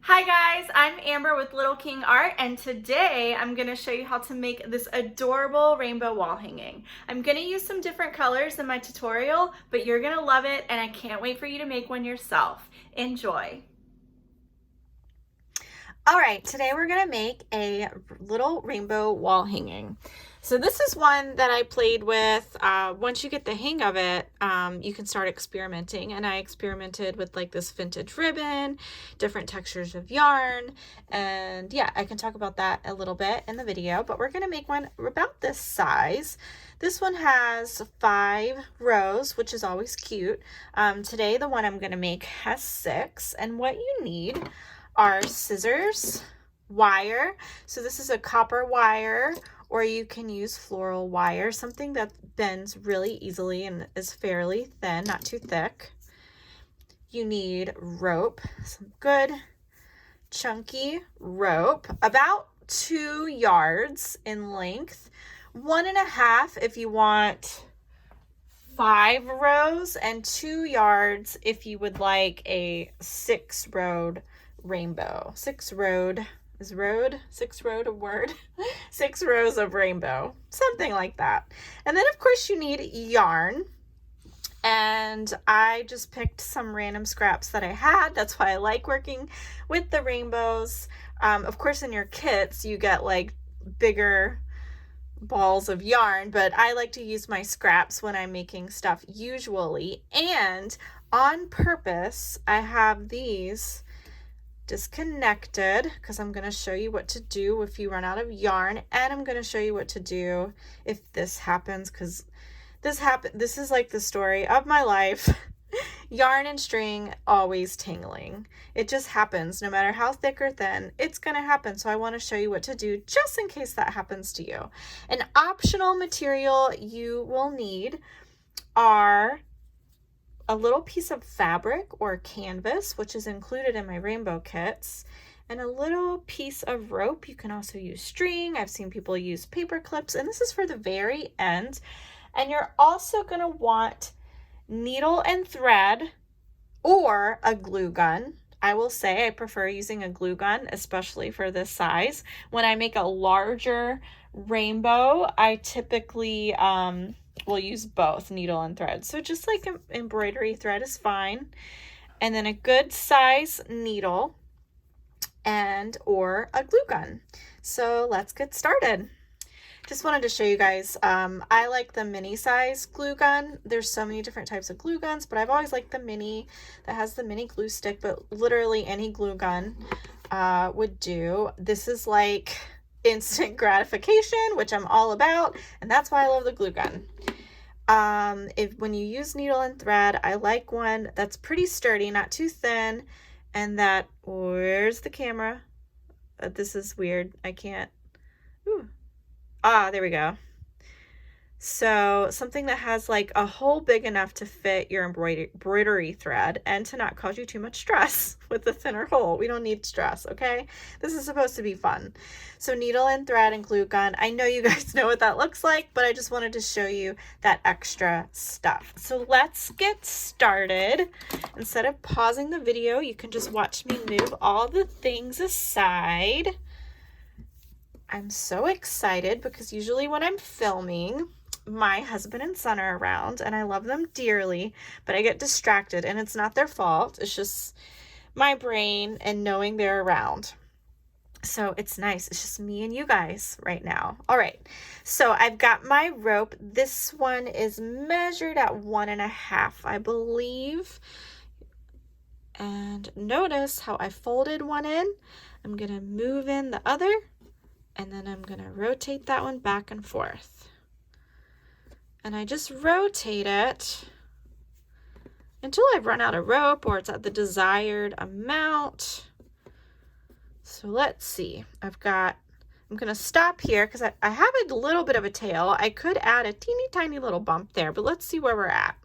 Hi guys, I'm Amber with Little King Art, and today I'm going to show you how to make this adorable rainbow wall hanging. I'm going to use some different colors in my tutorial, but you're going to love it and I can't wait for you to make one yourself. Enjoy! All right, today we're gonna make a little rainbow wall hanging. So this is one that I played with. Once you get the hang of it, you can start experimenting. And I experimented with like this vintage ribbon, different textures of yarn. And yeah, I can talk about that a little bit in the video, but we're gonna make one about this size. This one has 5 rows, which is always cute. Today, the one I'm gonna make has 6. And what you need are scissors, wire. So this is a copper wire, or you can use floral wire, something that bends really easily and is fairly thin, not too thick. You need rope, some good chunky rope, about 2 yards in length, 1.5 if you want 5 rows, and 2 yards if you would like a 6-rowed rainbow. 6-rowed is road? 6-rowed a word? 6 rows of rainbow, something like that. And then of course you need yarn. And I just picked some random scraps that I had. That's why I like working with the rainbows. Of course in your kits you get like bigger balls of yarn, but I like to use my scraps when I'm making stuff usually. And on purpose, I have these disconnected because I'm going to show you what to do if you run out of yarn, and I'm going to show you what to do if this happens, because this is like the story of my life. Yarn and string always tangling. It just happens. No matter how thick or thin, it's going to happen. So I want to show you what to do just in case that happens to you. An optional material you will need are a little piece of fabric or canvas, which is included in my rainbow kits, and a little piece of rope. You can also use string. I've seen people use paper clips, and this is for the very end. And you're also going to want needle and thread or a glue gun. I will say I prefer using a glue gun, especially for this size. When I make a larger rainbow, I typically will use both needle and thread. So just like embroidery thread is fine. And then a good size needle and or a glue gun. So let's get started. Just wanted to show you guys, I like the mini size glue gun. There's so many different types of glue guns, but I've always liked the mini that has the mini glue stick, but literally any glue gun would do. This is like instant gratification, which I'm all about, and that's why I love the glue gun. When you use needle and thread, I like one that's pretty sturdy, not too thin, and that, where's the camera? This is weird. I can't. Ooh. Ah, there we go. So something that has like a hole big enough to fit your embroidery thread and to not cause you too much stress with the thinner hole. We don't need stress, okay? This is supposed to be fun. So needle and thread and glue gun. I know you guys know what that looks like, but I just wanted to show you that extra stuff. So let's get started. Instead of pausing the video, you can just watch me move all the things aside. I'm so excited because usually when I'm filming, my husband and son are around and I love them dearly, but I get distracted and it's not their fault. It's just my brain and knowing they're around. So it's nice. It's just me and you guys right now. All right. So I've got my rope. This one is measured at 1.5, I believe. And notice how I folded one in. I'm going to move in the other. And then I'm going to rotate that one back and forth. And I just rotate it until I've run out of rope or it's at the desired amount. So let's see. I'm going to stop here because I have a little bit of a tail. I could add a teeny tiny little bump there, but let's see where we're at.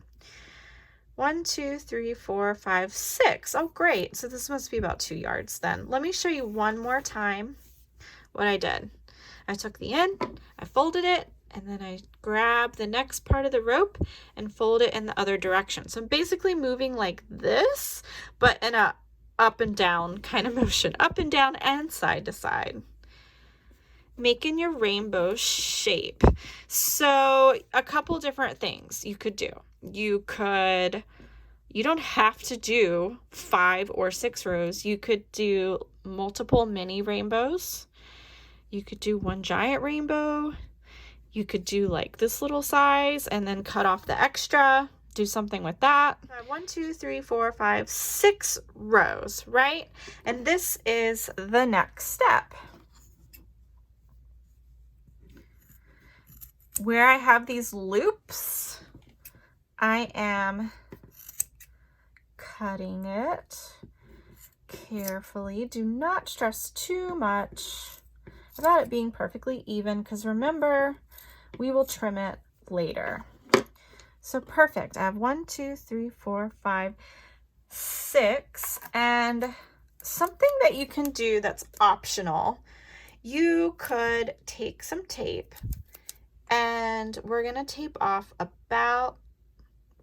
1, 2, 3, 4, 5, 6. Oh, great. So this must be about 2 yards then. Let me show you one more time what I did. I took the end, I folded it, and then I grab the next part of the rope and fold it in the other direction. So I'm basically moving like this, but in a up and down kind of motion, up and down and side to side, making your rainbow shape. So a couple different things you could do. You don't have to do 5 or 6 rows. You could do multiple mini rainbows. You could do one giant rainbow. You could do like this little size and then cut off the extra. Do something with that. 1, 2, 3, 4, 5, 6 rows, right? And this is the next step. Where I have these loops, I am cutting it carefully. Do not stress too much about it being perfectly even, because remember, we will trim it later. So perfect. I have 1, 2, 3, 4, 5, 6. And something that you can do that's optional, you could take some tape, and we're going to tape off about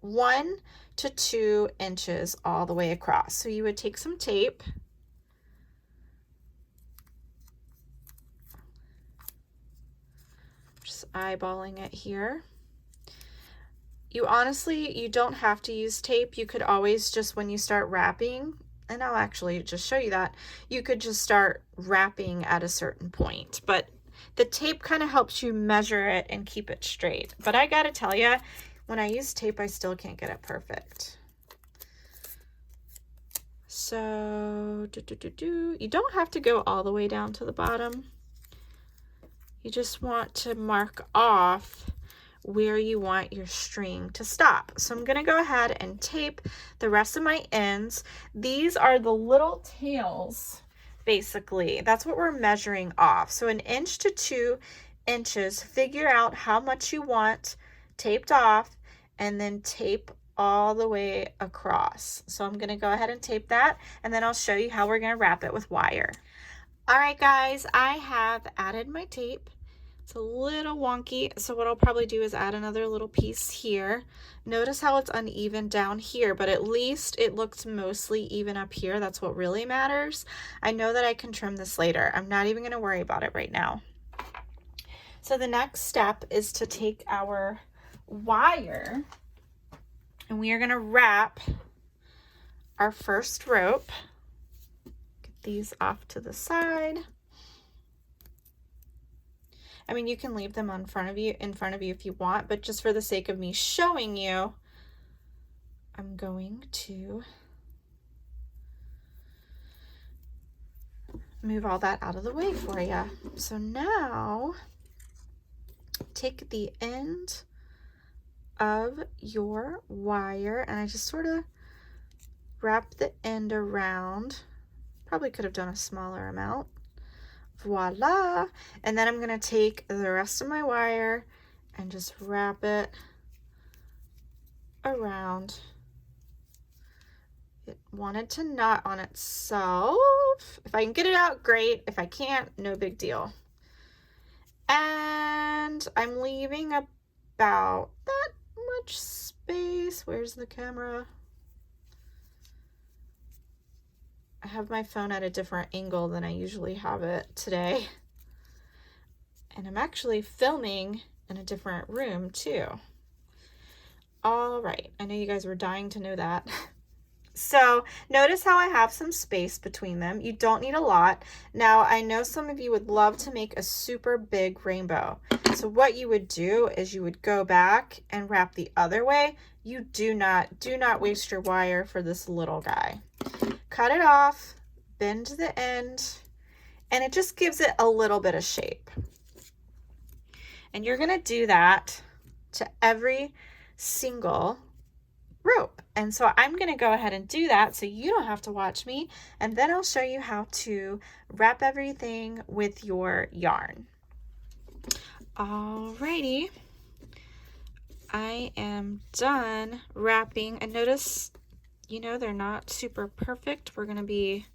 1 to 2 inches all the way across. So you would take some tape, just eyeballing it here. You don't have to use tape. You could always just, when you start wrapping, and I'll actually just show you that, you could just start wrapping at a certain point. But the tape kind of helps you measure it and keep it straight. But I gotta tell you, when I use tape, I still can't get it perfect. So, you don't have to go all the way down to the bottom. You just want to mark off where you want your string to stop. So I'm going to go ahead and tape the rest of my ends. These are the little tails, basically. That's what we're measuring off. So 1 inch to 2 inches, figure out how much you want taped off, and then tape all the way across. So I'm going to go ahead and tape that, and then I'll show you how we're going to wrap it with wire. All right, guys, I have added my tape. It's a little wonky, so what I'll probably do is add another little piece here. Notice how it's uneven down here, but at least it looks mostly even up here. That's what really matters. I know that I can trim this later. I'm not even going to worry about it right now. So the next step is to take our wire, and we are going to wrap our first rope. Get these off to the side. I mean, you can leave them in front of you if you want, but just for the sake of me showing you, I'm going to move all that out of the way for you. So now take the end of your wire, and I just sort of wrap the end around. Probably could have done a smaller amount. Voila! And then I'm going to take the rest of my wire and just wrap it around. It wanted to knot on itself. If I can get it out, great. If I can't, no big deal. And I'm leaving about that much space. Where's the camera? I have my phone at a different angle than I usually have it today. And I'm actually filming in a different room too. All right, I know you guys were dying to know that. So notice how I have some space between them. You don't need a lot. Now, I know some of you would love to make a super big rainbow. So what you would do is you would go back and wrap the other way. You do not waste your wire for this little guy. Cut it off, bend the end, and it just gives it a little bit of shape. And you're going to do that to every single rope. And so I'm going to go ahead and do that so you don't have to watch me, and then I'll show you how to wrap everything with your yarn. Alrighty, I am done wrapping, and notice, you know, they're not super perfect. We're going to be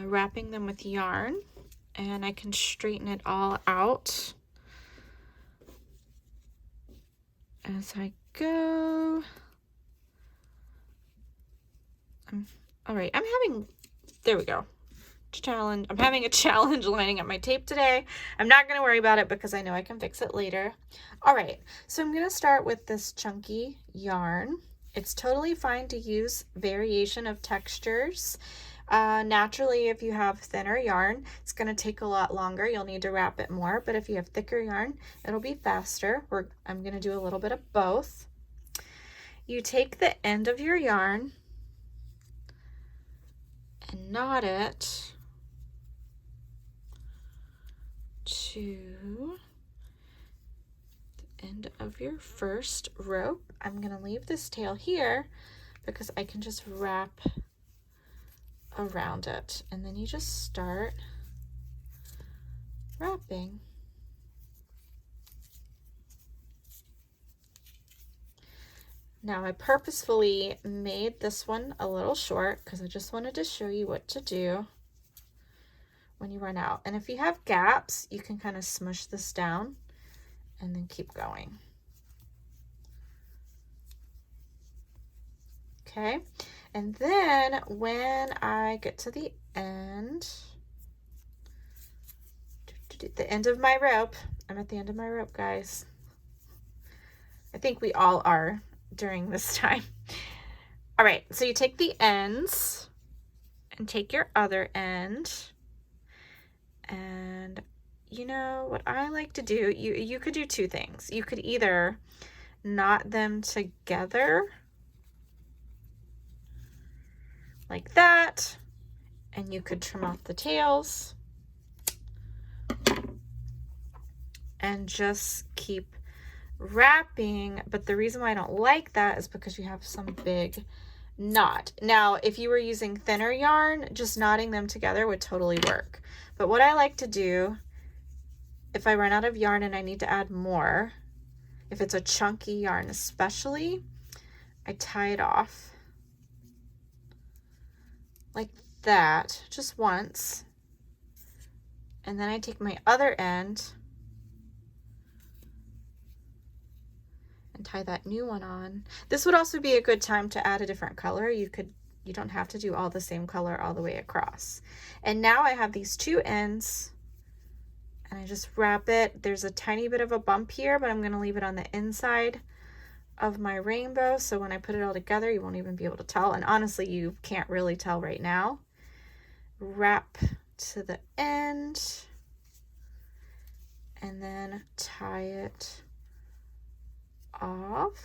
wrapping them with yarn, and I can straighten it all out as I go. All right, there we go. Challenge. I'm having a challenge lining up my tape today. I'm not going to worry about it because I know I can fix it later. All right, so I'm going to start with this chunky yarn. It's totally fine to use variation of textures. Naturally, if you have thinner yarn, it's going to take a lot longer. You'll need to wrap it more, but if you have thicker yarn, it'll be faster. I'm going to do a little bit of both. You take the end of your yarn and knot it to the end of your first rope. I'm going to leave this tail here because I can just wrap around it, and then you just start wrapping. Now I purposefully made this one a little short because I just wanted to show you what to do when you run out. And if you have gaps, you can kind of smush this down and then keep going. Okay, and then when I get to the end of my rope, I'm at the end of my rope, guys. I think we all are during this time. All right, so you take the ends and take your other end, and you know what I like to do, you could do two things. You could either knot them together like that, and you could trim off the tails and just keep wrapping. But the reason why I don't like that is because you have some big knot. Now, if you were using thinner yarn, just knotting them together would totally work. But what I like to do, if I run out of yarn and I need to add more, if it's a chunky yarn especially, I tie it off like that just once, and then I take my other end and tie that new one on. This would also be a good time to add a different color. You don't have to do all the same color all the way across. And now I have these two ends, and I just wrap it. There's a tiny bit of a bump here, but I'm going to leave it on the inside of my rainbow, so when I put it all together, you won't even be able to tell. And honestly, you can't really tell right now. Wrap to the end and then tie it off.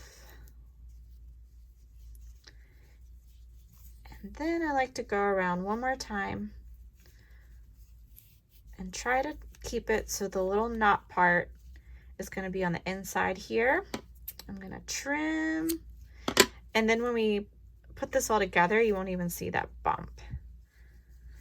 And then I like to go around one more time and try to keep it so the little knot part is going to be on the inside here. I'm going to trim, and then when we put this all together, you won't even see that bump.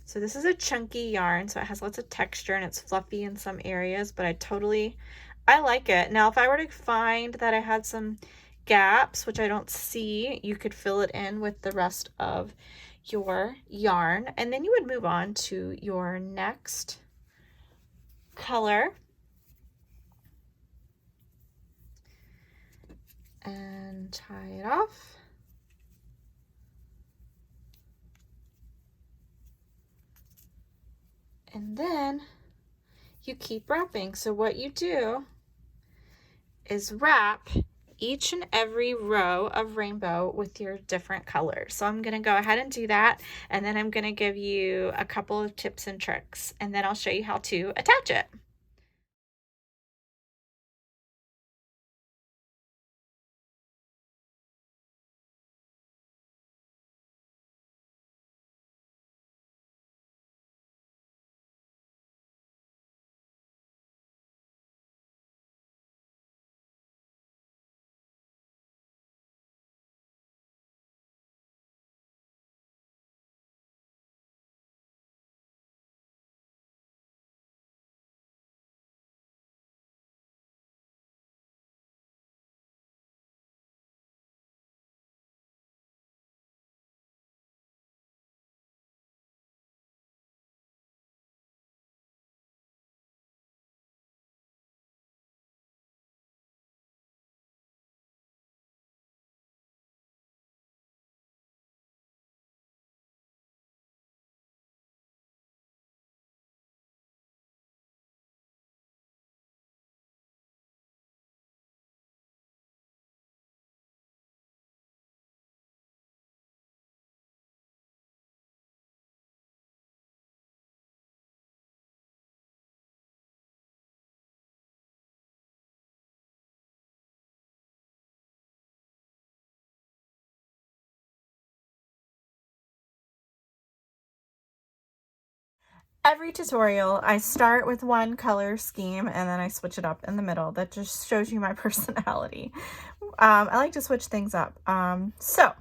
So this is a chunky yarn, so it has lots of texture and it's fluffy in some areas, but I like it. Now, if I were to find that I had some gaps, which I don't see, you could fill it in with the rest of your yarn, and then you would move on to your next color. And tie it off. And then you keep wrapping. So what you do is wrap each and every row of rainbow with your different colors. So I'm going to go ahead and do that, and then I'm going to give you a couple of tips and tricks, and then I'll show you how to attach it. every tutorial, I start with one color scheme and then I switch it up in the middle. That just shows you my personality. I like to switch things up. So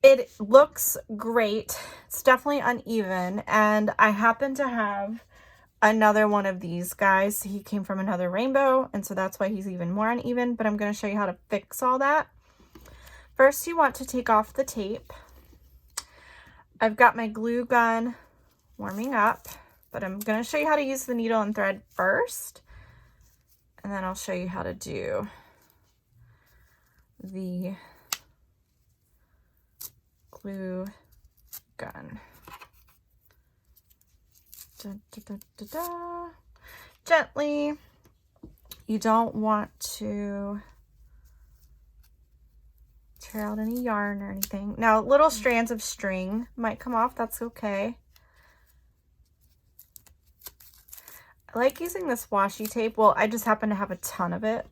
it looks great. It's definitely uneven, and I happen to have another one of these guys. He came from another rainbow, and so that's why he's even more uneven, but I'm going to show you how to fix all that. First, you want to take off the tape. I've got my glue gun warming up, but I'm going to show you how to use the needle and thread first, and then I'll show you how to do the glue gun. Da, da, da, da, da. Gently. You don't want to tear out any yarn or anything. Now, little strands of string might come off. That's okay. I like using this washi tape. Well, I just happen to have a ton of it,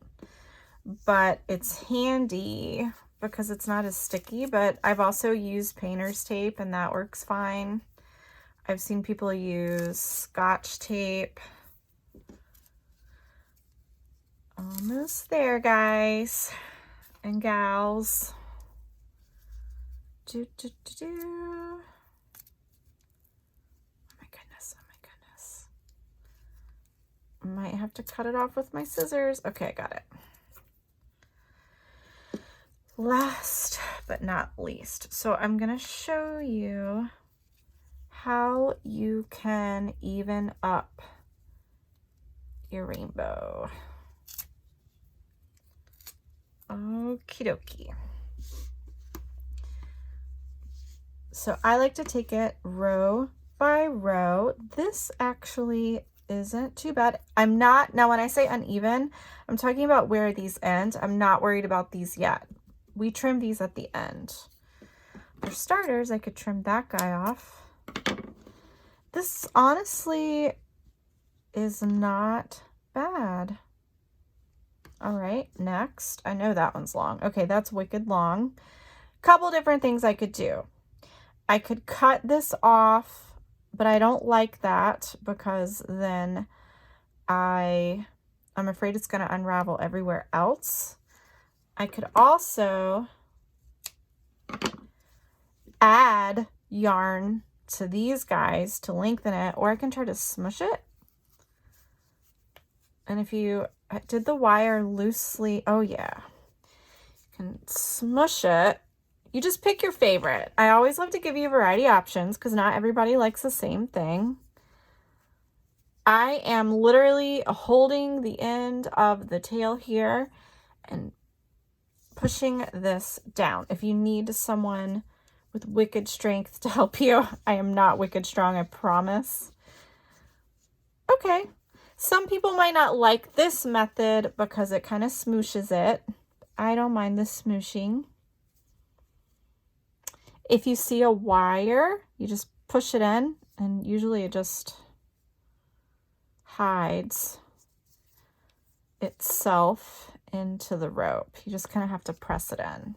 but it's handy because it's not as sticky. But I've also used painter's tape, and that works fine. I've seen people use Scotch tape. Almost there, guys and gals. Do, do, do, do. Oh my goodness, oh my goodness. Might have to cut it off with my scissors. Okay, I got it. Last but not least, so I'm gonna show you how you can even up your rainbow. Okie dokie. So I like to take it row by row. This actually isn't too bad. I'm not, now when I say uneven, I'm talking about where these end. I'm not worried about these yet. We trim these at the end. For starters, I could trim that guy off. This honestly is not bad. All right, next. I know that one's long. Okay, that's wicked long. Couple different things I could do. I could cut this off, but I don't like that because then I'm afraid it's going to unravel everywhere else. I could also add yarn to these guys to lengthen it, or I can try to smush it. And if you did the wire loosely, oh yeah, you can smush it. You just pick your favorite. I always love to give you variety options because not everybody likes the same thing. I am literally holding the end of the tail here and pushing this down. If you need someone with wicked strength to help you, I am not wicked strong, I promise. Okay. Some people might not like this method because it kind of smooshes it. I don't mind the smooshing. If you see a wire, you just push it in, and usually it just hides itself into the rope. You just kind of have to press it in.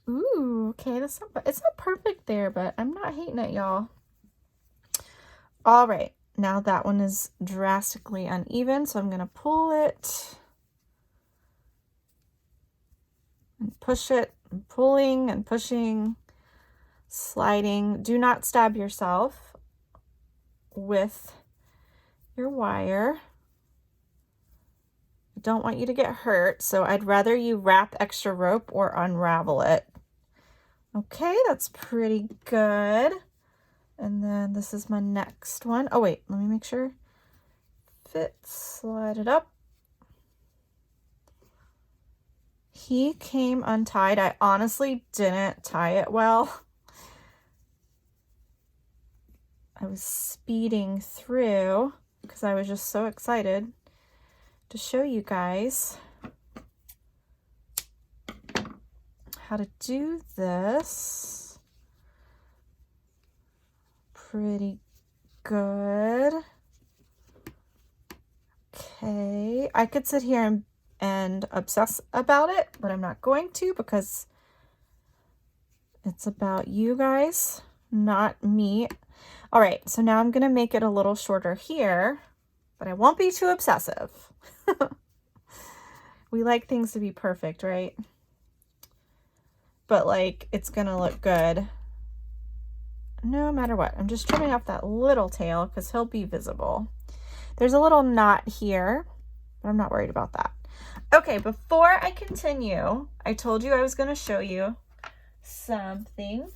Ooh, okay, it's not perfect there, but I'm not hating it, y'all. All right. Now that one is drastically uneven, so I'm going to pull it and push it, and pulling and pushing, sliding. Do not stab yourself with your wire. I don't want you to get hurt, so I'd rather you wrap extra rope or unravel it. Okay, that's pretty good. And then this is my next one. Oh, wait, let me make sure. Fit, slide it up. He came untied. I honestly didn't tie it well. I was speeding through because I was just so excited to show you guys how to do this. Pretty good. Okay, I could sit here and obsess about it, but I'm not going to because it's about you guys, not me. All right, so now I'm gonna make it a little shorter here, but I won't be too obsessive. We like things to be perfect, right? But like, it's gonna look good no matter what. I'm just trimming off that little tail because he'll be visible. There's a little knot here, but I'm not worried about that. Okay, before I continue, I told you I was gonna show you something.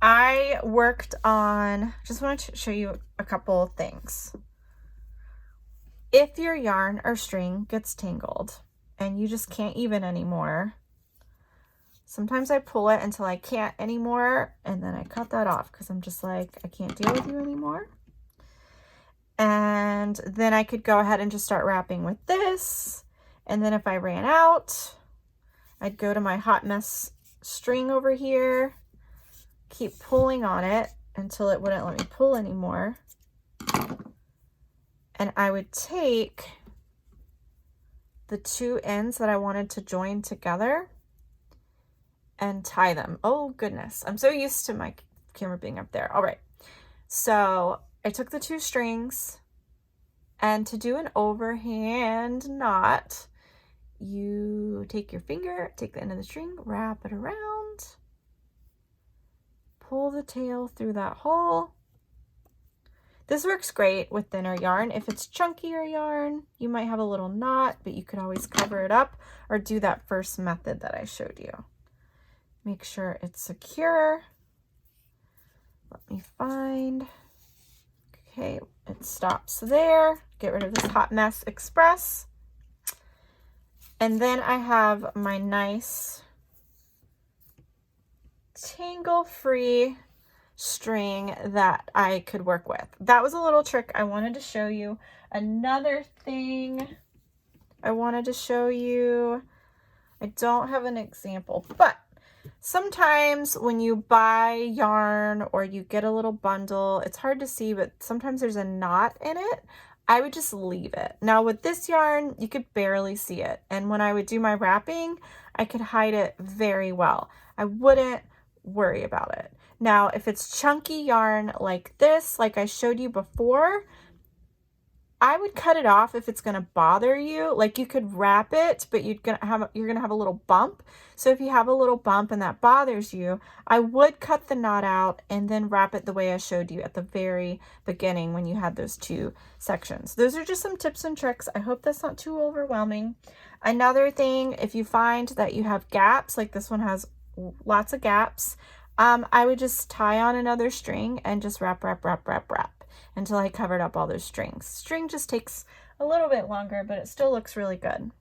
I worked on, just wanted to show you a couple of things. If your yarn or string gets tangled and you just can't even anymore, sometimes I pull it until I can't anymore, and then I cut that off because I'm just like, I can't deal with you anymore. And then I could go ahead and just start wrapping with this. And then if I ran out, I'd go to my hot mess string over here, keep pulling on it until it wouldn't let me pull anymore. And I would take the two ends that I wanted to join together and tie them. Oh goodness, I'm so used to my camera being up there. All right, so I took the two strings, and to do an overhand knot, you take your finger, take the end of the string, wrap it around, pull the tail through that hole. This works great with thinner yarn. If it's chunkier yarn, you might have a little knot, but you could always cover it up or do that first method that I showed you. Make sure it's secure. Let me find. Okay, it stops there. Get rid of this Hot Mess Express. And then I have my nice tangle-free string that I could work with. That was a little trick I wanted to show you. Another thing I wanted to show you, I don't have an example, but sometimes when you buy yarn or you get a little bundle, it's hard to see, but sometimes there's a knot in it. I would just leave it. Now with this yarn, you could barely see it. And when I would do my wrapping, I could hide it very well. I wouldn't worry about it. Now, if it's chunky yarn like this, like I showed you before, I would cut it off if it's going to bother you. Like you could wrap it, but you're going to have a little bump. So if you have a little bump and that bothers you, I would cut the knot out and then wrap it the way I showed you at the very beginning when you had those two sections. Those are just some tips and tricks. I hope that's not too overwhelming. Another thing, if you find that you have gaps, like this one has lots of gaps, I would just tie on another string and just wrap until I covered up all those strings. String just takes a little bit longer, but it still looks really good.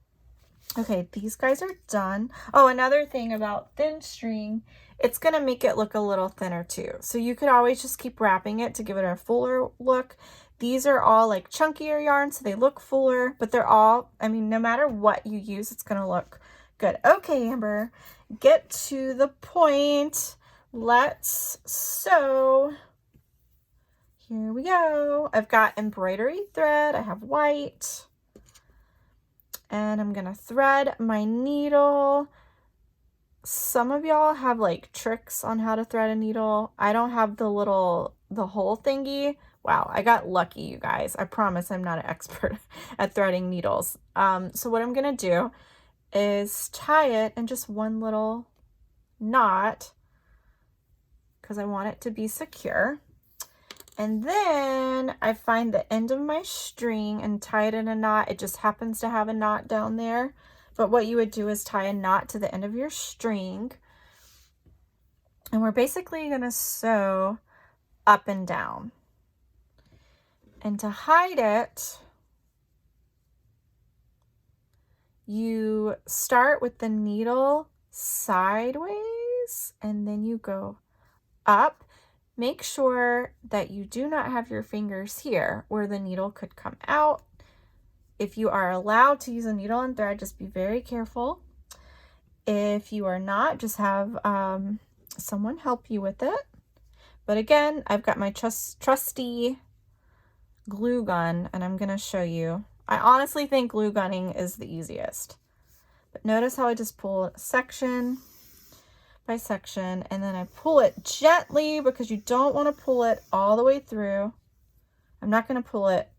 Okay, these guys are done. Oh, another thing about thin string, it's gonna make it look a little thinner too. So you could always just keep wrapping it to give it a fuller look. These are all like chunkier yarn, so they look fuller, but they're all, I mean, no matter what you use, it's gonna look good. Okay, Amber, get to the point. Let's sew. Here we go. I've got embroidery thread. I have white. And I'm going to thread my needle. Some of y'all have like tricks on how to thread a needle. I don't have the hole thingy. Wow, I got lucky, you guys. I promise I'm not an expert at threading needles. So what I'm going to do is tie it in just one little knot because I want it to be secure. And then I find the end of my string and tie it in a knot. It just happens to have a knot down there. But what you would do is tie a knot to the end of your string. And we're basically going to sew up and down. And to hide it, you start with the needle sideways and then you go up. Make sure that you do not have your fingers here where the needle could come out. If you are allowed to use a needle and thread, just be very careful. If you are not, just have someone help you with it. But again, I've got my trusty glue gun and I'm going to show you. I honestly think glue gunning is the easiest. But notice how I just pull a section, by section, and then I pull it gently because you don't want to pull it all the way through. I'm not going to pull it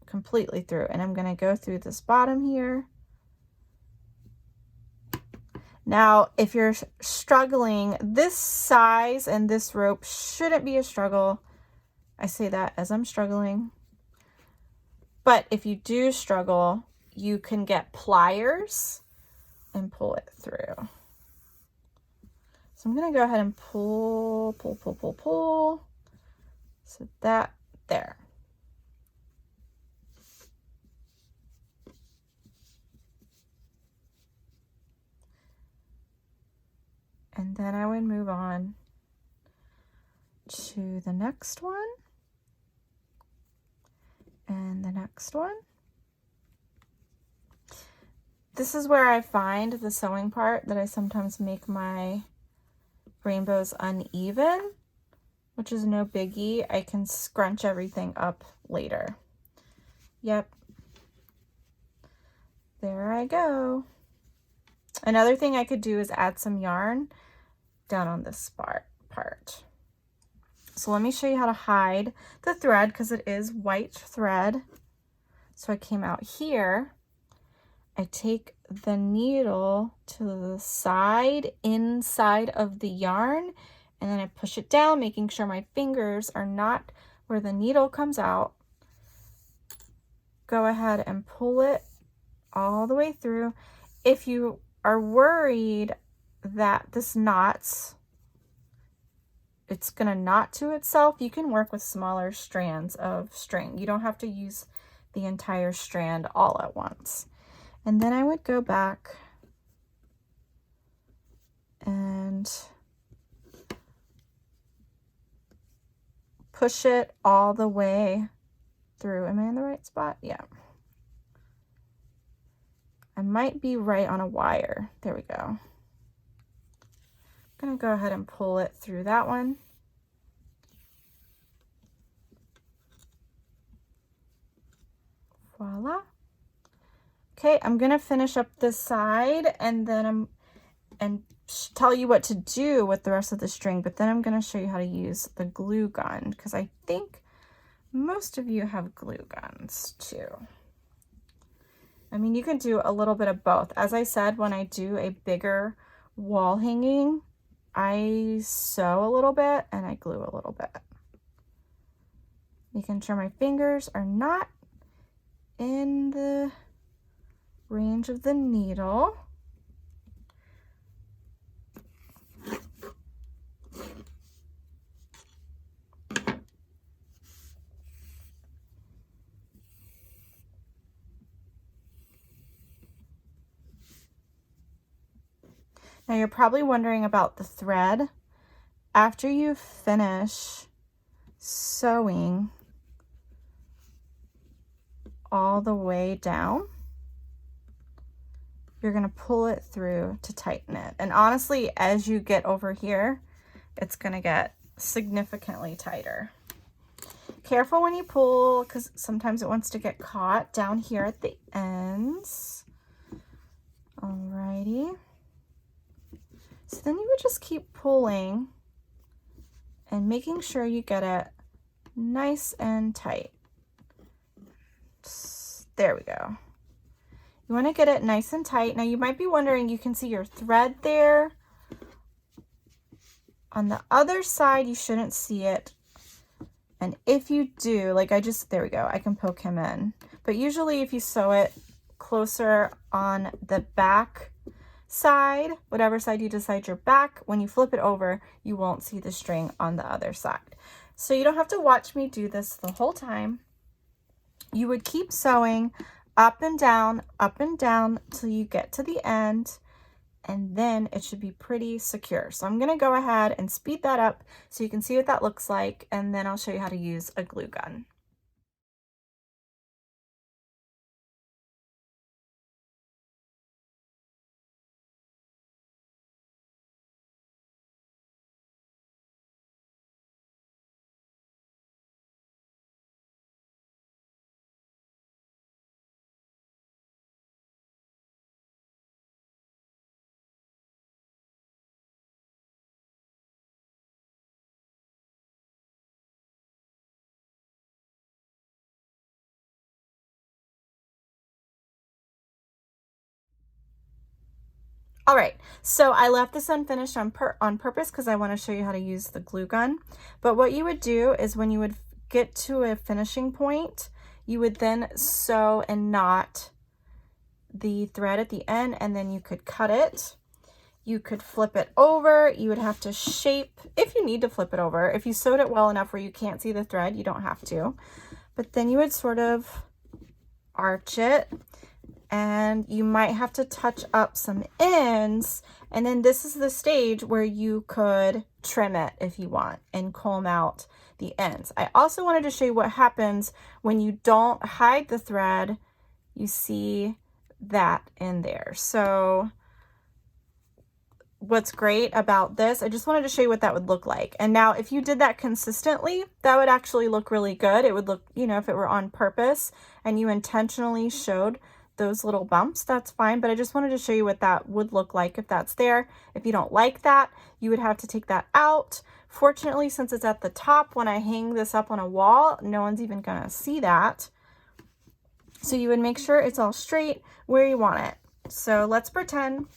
completely through, and I'm going to go through this bottom here. Now, if you're struggling, this size and this rope shouldn't be a struggle. I say that as I'm struggling. But if you do struggle, you can get pliers and pull it through. So I'm going to go ahead and pull, pull, pull, pull, pull. So that there. And then I would move on to the next one and the next one. This is where I find the sewing part that I sometimes make my rainbows uneven, which is no biggie. I can scrunch everything up later. Yep. There I go. Another thing I could do is add some yarn down on this part. So let me show you how to hide the thread because it is white thread. So I came out here. I take the needle to the side, inside of the yarn, and then I push it down, making sure my fingers are not where the needle comes out. Go ahead and pull it all the way through. If you are worried that this knots, it's going to knot to itself, you can work with smaller strands of string. You don't have to use the entire strand all at once. And then I would go back and push it all the way through. Am I in the right spot? Yeah. I might be right on a wire. There we go. I'm going to go ahead and pull it through that one. Voila. Okay, I'm going to finish up this side and then tell you what to do with the rest of the string, but then I'm going to show you how to use the glue gun because I think most of you have glue guns too. I mean, you can do a little bit of both. As I said, when I do a bigger wall hanging, I sew a little bit and I glue a little bit. Making sure my fingers are not in the range of the needle. Now you're probably wondering about the thread. After you finish sewing all the way down, you're going to pull it through to tighten it. And honestly, as you get over here, it's going to get significantly tighter. Careful when you pull because sometimes it wants to get caught down here at the ends. Alrighty. So then you would just keep pulling and making sure you get it nice and tight. There we go. You want to get it nice and tight. Now you might be wondering, you can see your thread there. On the other side, you shouldn't see it. And if you do, like there we go, I can poke him in. But usually if you sew it closer on the back side, whatever side you decide your back, when you flip it over, you won't see the string on the other side. So you don't have to watch me do this the whole time. You would keep sewing up and down till you get to the end, and then it should be pretty secure. So I'm going to go ahead and speed that up so you can see what that looks like, and then I'll show you how to use a glue gun. All right, so I left this unfinished on purpose because I want to show you how to use the glue gun. But what you would do is when you would get to a finishing point, you would then sew and knot the thread at the end, and then you could cut it. You could flip it over. You would have to shape, if you need to flip it over. If you sewed it well enough where you can't see the thread, you don't have to. But then you would sort of arch it, and you might have to touch up some ends. And then this is the stage where you could trim it if you want and comb out the ends. I also wanted to show you what happens when you don't hide the thread. You see that in there. So what's great about this, I just wanted to show you what that would look like. And now if you did that consistently, that would actually look really good. It would look, you know, if it were on purpose and you intentionally showed those little bumps, that's fine. But I just wanted to show you what that would look like if that's there. If you don't like that, you would have to take that out. Fortunately, since it's at the top, when I hang this up on a wall, no one's even gonna see that. So you would make sure it's all straight where you want it. So let's pretend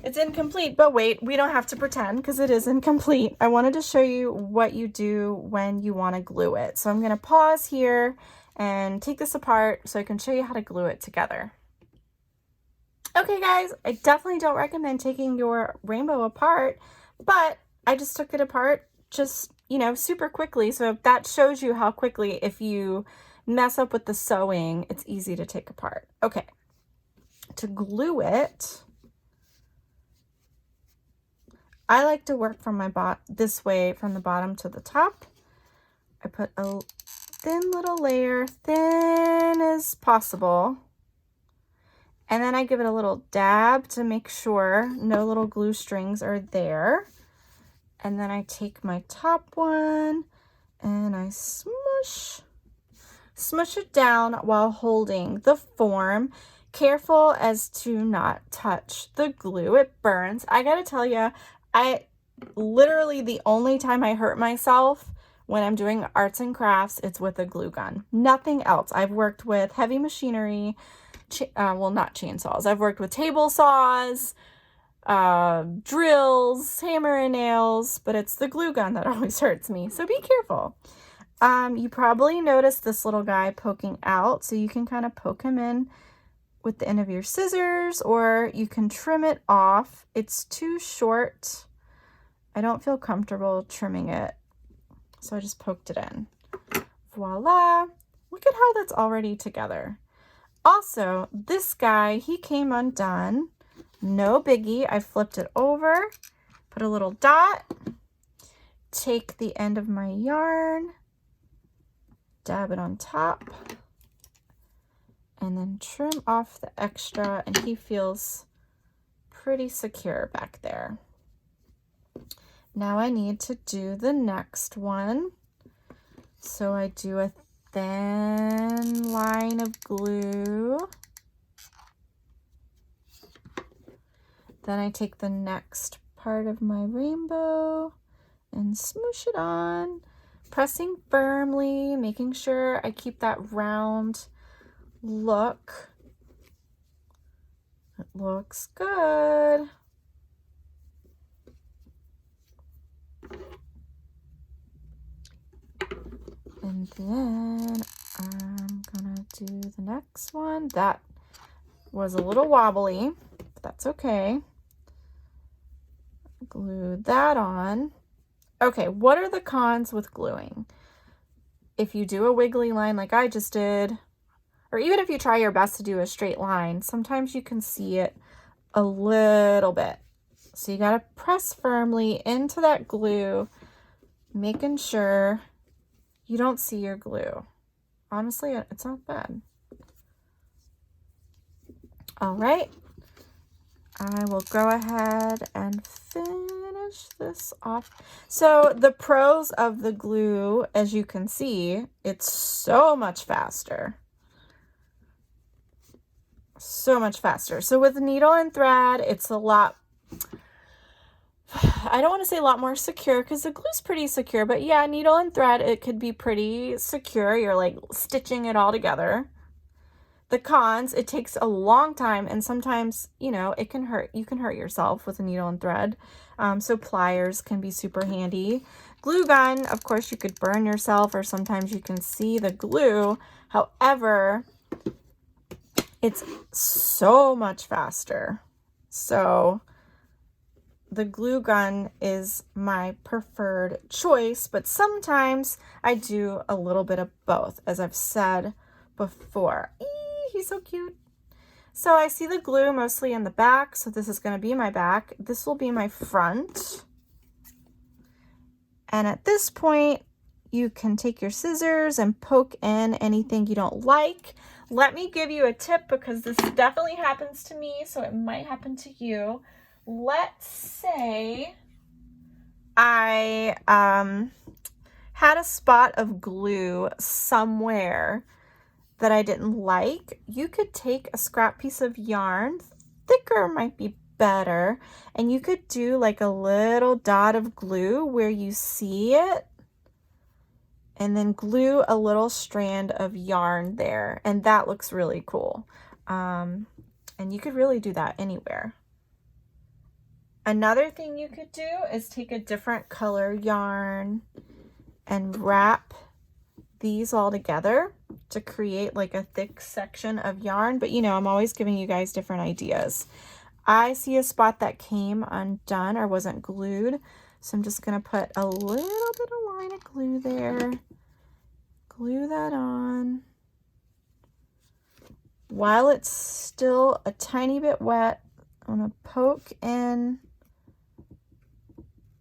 it's incomplete, but wait, we don't have to pretend because it is incomplete. I wanted to show you what you do when you want to glue it. So I'm going to pause here and take this apart so I can show you how to glue it together. Okay guys, I definitely don't recommend taking your rainbow apart, but I just took it apart just, you know, super quickly. So that shows you how quickly, if you mess up with the sewing, it's easy to take apart. Okay, to glue it, I like to work from my this way from the bottom to the top. I put a thin little layer, thin as possible. And then I give it a little dab to make sure no little glue strings are there. And then I take my top one and I smush it down while holding the form. Careful as to not touch the glue. It burns. I gotta tell you, literally the only time I hurt myself when I'm doing arts and crafts, it's with a glue gun. Nothing else. I've worked with heavy machinery, well, not chainsaws. I've worked with table saws, drills, hammer and nails, but it's the glue gun that always hurts me. So be careful. You probably noticed this little guy poking out, so you can kind of poke him in with the end of your scissors, or you can trim it off. It's too short. I don't feel comfortable trimming it, so I just poked it in. Voila! Look at how that's already together. Also, this guy, he came undone. No biggie. I flipped it over, put a little dot, take the end of my yarn, dab it on top, and then trim off the extra, and he feels pretty secure back there. Now I need to do the next one. So I do a thin line of glue. Then I take the next part of my rainbow and smoosh it on, pressing firmly, making sure I keep that round look. It looks good. And then I'm gonna do the next one. That was a little wobbly, but that's okay. Glue that on. Okay, what are the cons with gluing? If you do a wiggly line like I just did, or even if you try your best to do a straight line, sometimes you can see it a little bit. So you gotta press firmly into that glue, making sure you don't see your glue. Honestly, it's not bad. All right, I will go ahead and finish this off. So the pros of the glue, as you can see, it's so much faster. So much faster. So with needle and thread, it's a lot, I don't want to say a lot more secure because the glue's pretty secure, but yeah, needle and thread, it could be pretty secure. You're like stitching it all together. The cons, it takes a long time, and sometimes, you know, it can hurt. You can hurt yourself with a needle and thread. So pliers can be super handy. Glue gun, of course, you could burn yourself, or sometimes you can see the glue. However, it's so much faster. So the glue gun is my preferred choice, but sometimes I do a little bit of both, as I've said before. He's so cute. So I see the glue mostly in the back, so this is going to be my back. This will be my front. And at this point, you can take your scissors and poke in anything you don't like. Let me give you a tip, because this definitely happens to me, so it might happen to you. Let's say I had a spot of glue somewhere that I didn't like. You could take a scrap piece of yarn, thicker might be better, and you could do like a little dot of glue where you see it, and then glue a little strand of yarn there, and that looks really cool. And you could really do that anywhere. Another thing you could do is take a different color yarn and wrap these all together to create like a thick section of yarn. But you know, I'm always giving you guys different ideas. I see a spot that came undone or wasn't glued, so I'm just going to put a little bit of line of glue there. Glue that on. While it's still a tiny bit wet, I'm going to poke in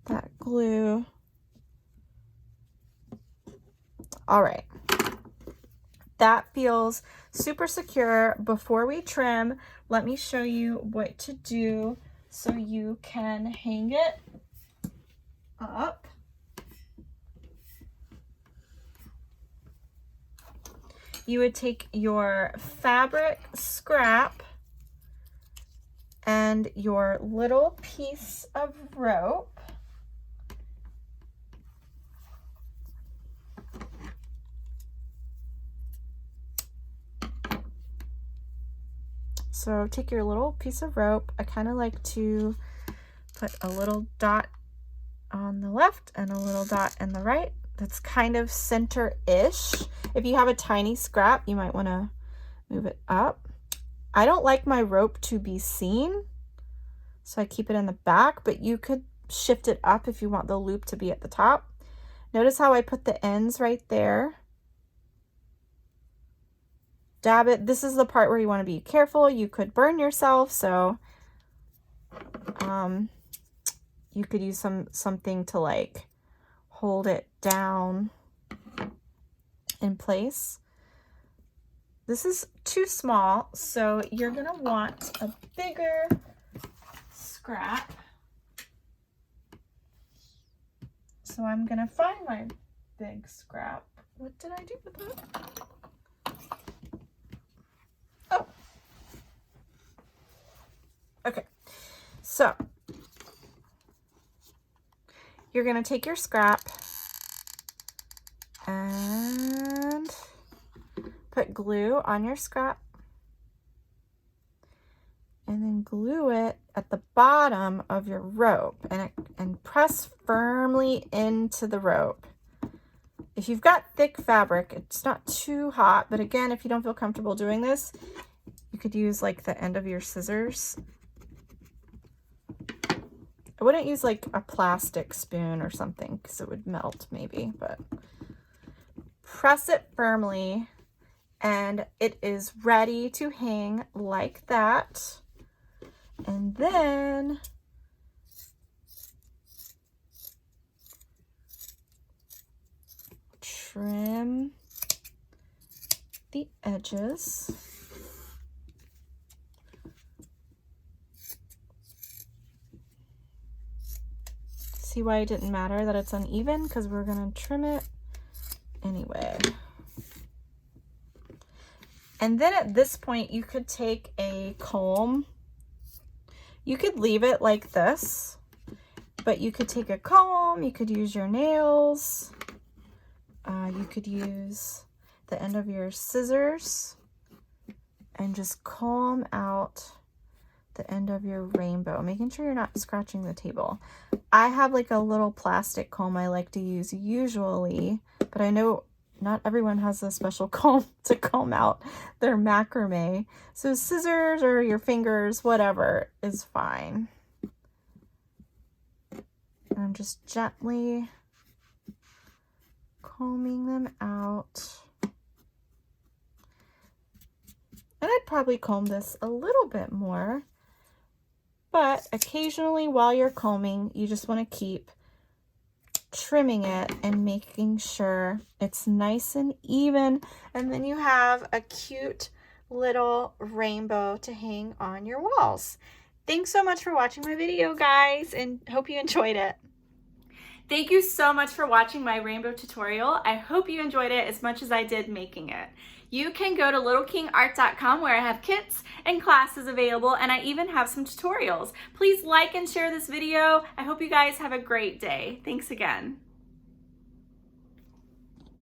that glue. All right. That feels super secure. Before we trim, let me show you what to do so you can hang it up. You would take your fabric scrap and your little piece of rope. So take your little piece of rope. I kind of like to put a little dot on the left and a little dot on the right. That's kind of center-ish. If you have a tiny scrap, you might want to move it up. I don't like my rope to be seen, so I keep it in the back, but you could shift it up if you want the loop to be at the top. Notice how I put the ends right there. Dab it. This is the part where you want to be careful. You could burn yourself, so you could use something to like hold it down in place. This is too small, so you're gonna want a bigger scrap. So I'm gonna find my big scrap. What did I do with it? Oh. Okay. So you're gonna take your scrap and put glue on your scrap, and then glue it at the bottom of your rope, and press firmly into the rope. If you've got thick fabric, it's not too hot, but again, if you don't feel comfortable doing this, you could use like the end of your scissors. I wouldn't use like a plastic spoon or something because it would melt maybe, but press it firmly and it is ready to hang like that. And then trim the edges. See why it didn't matter that it's uneven? Because we're going to trim it anyway. And then at this point, you could take a comb. You could leave it like this, but you could take a comb, you could use your nails, you could use the end of your scissors and just comb out the end of your rainbow, making sure you're not scratching the table. I have like a little plastic comb I like to use usually, but I know not everyone has a special comb to comb out their macrame. So scissors or your fingers, whatever is fine. And I'm just gently combing them out. And I'd probably comb this a little bit more, but occasionally while you're combing, you just want to keep trimming it and making sure it's nice and even, and then you have a cute little rainbow to hang on your walls. Thanks so much for watching my video, guys, and hope you enjoyed it. Thank you so much for watching my rainbow tutorial. I hope you enjoyed it as much as I did making it. You can go to littlekingart.com where I have kits and classes available, and I even have some tutorials. Please like and share this video. I hope you guys have a great day. Thanks again.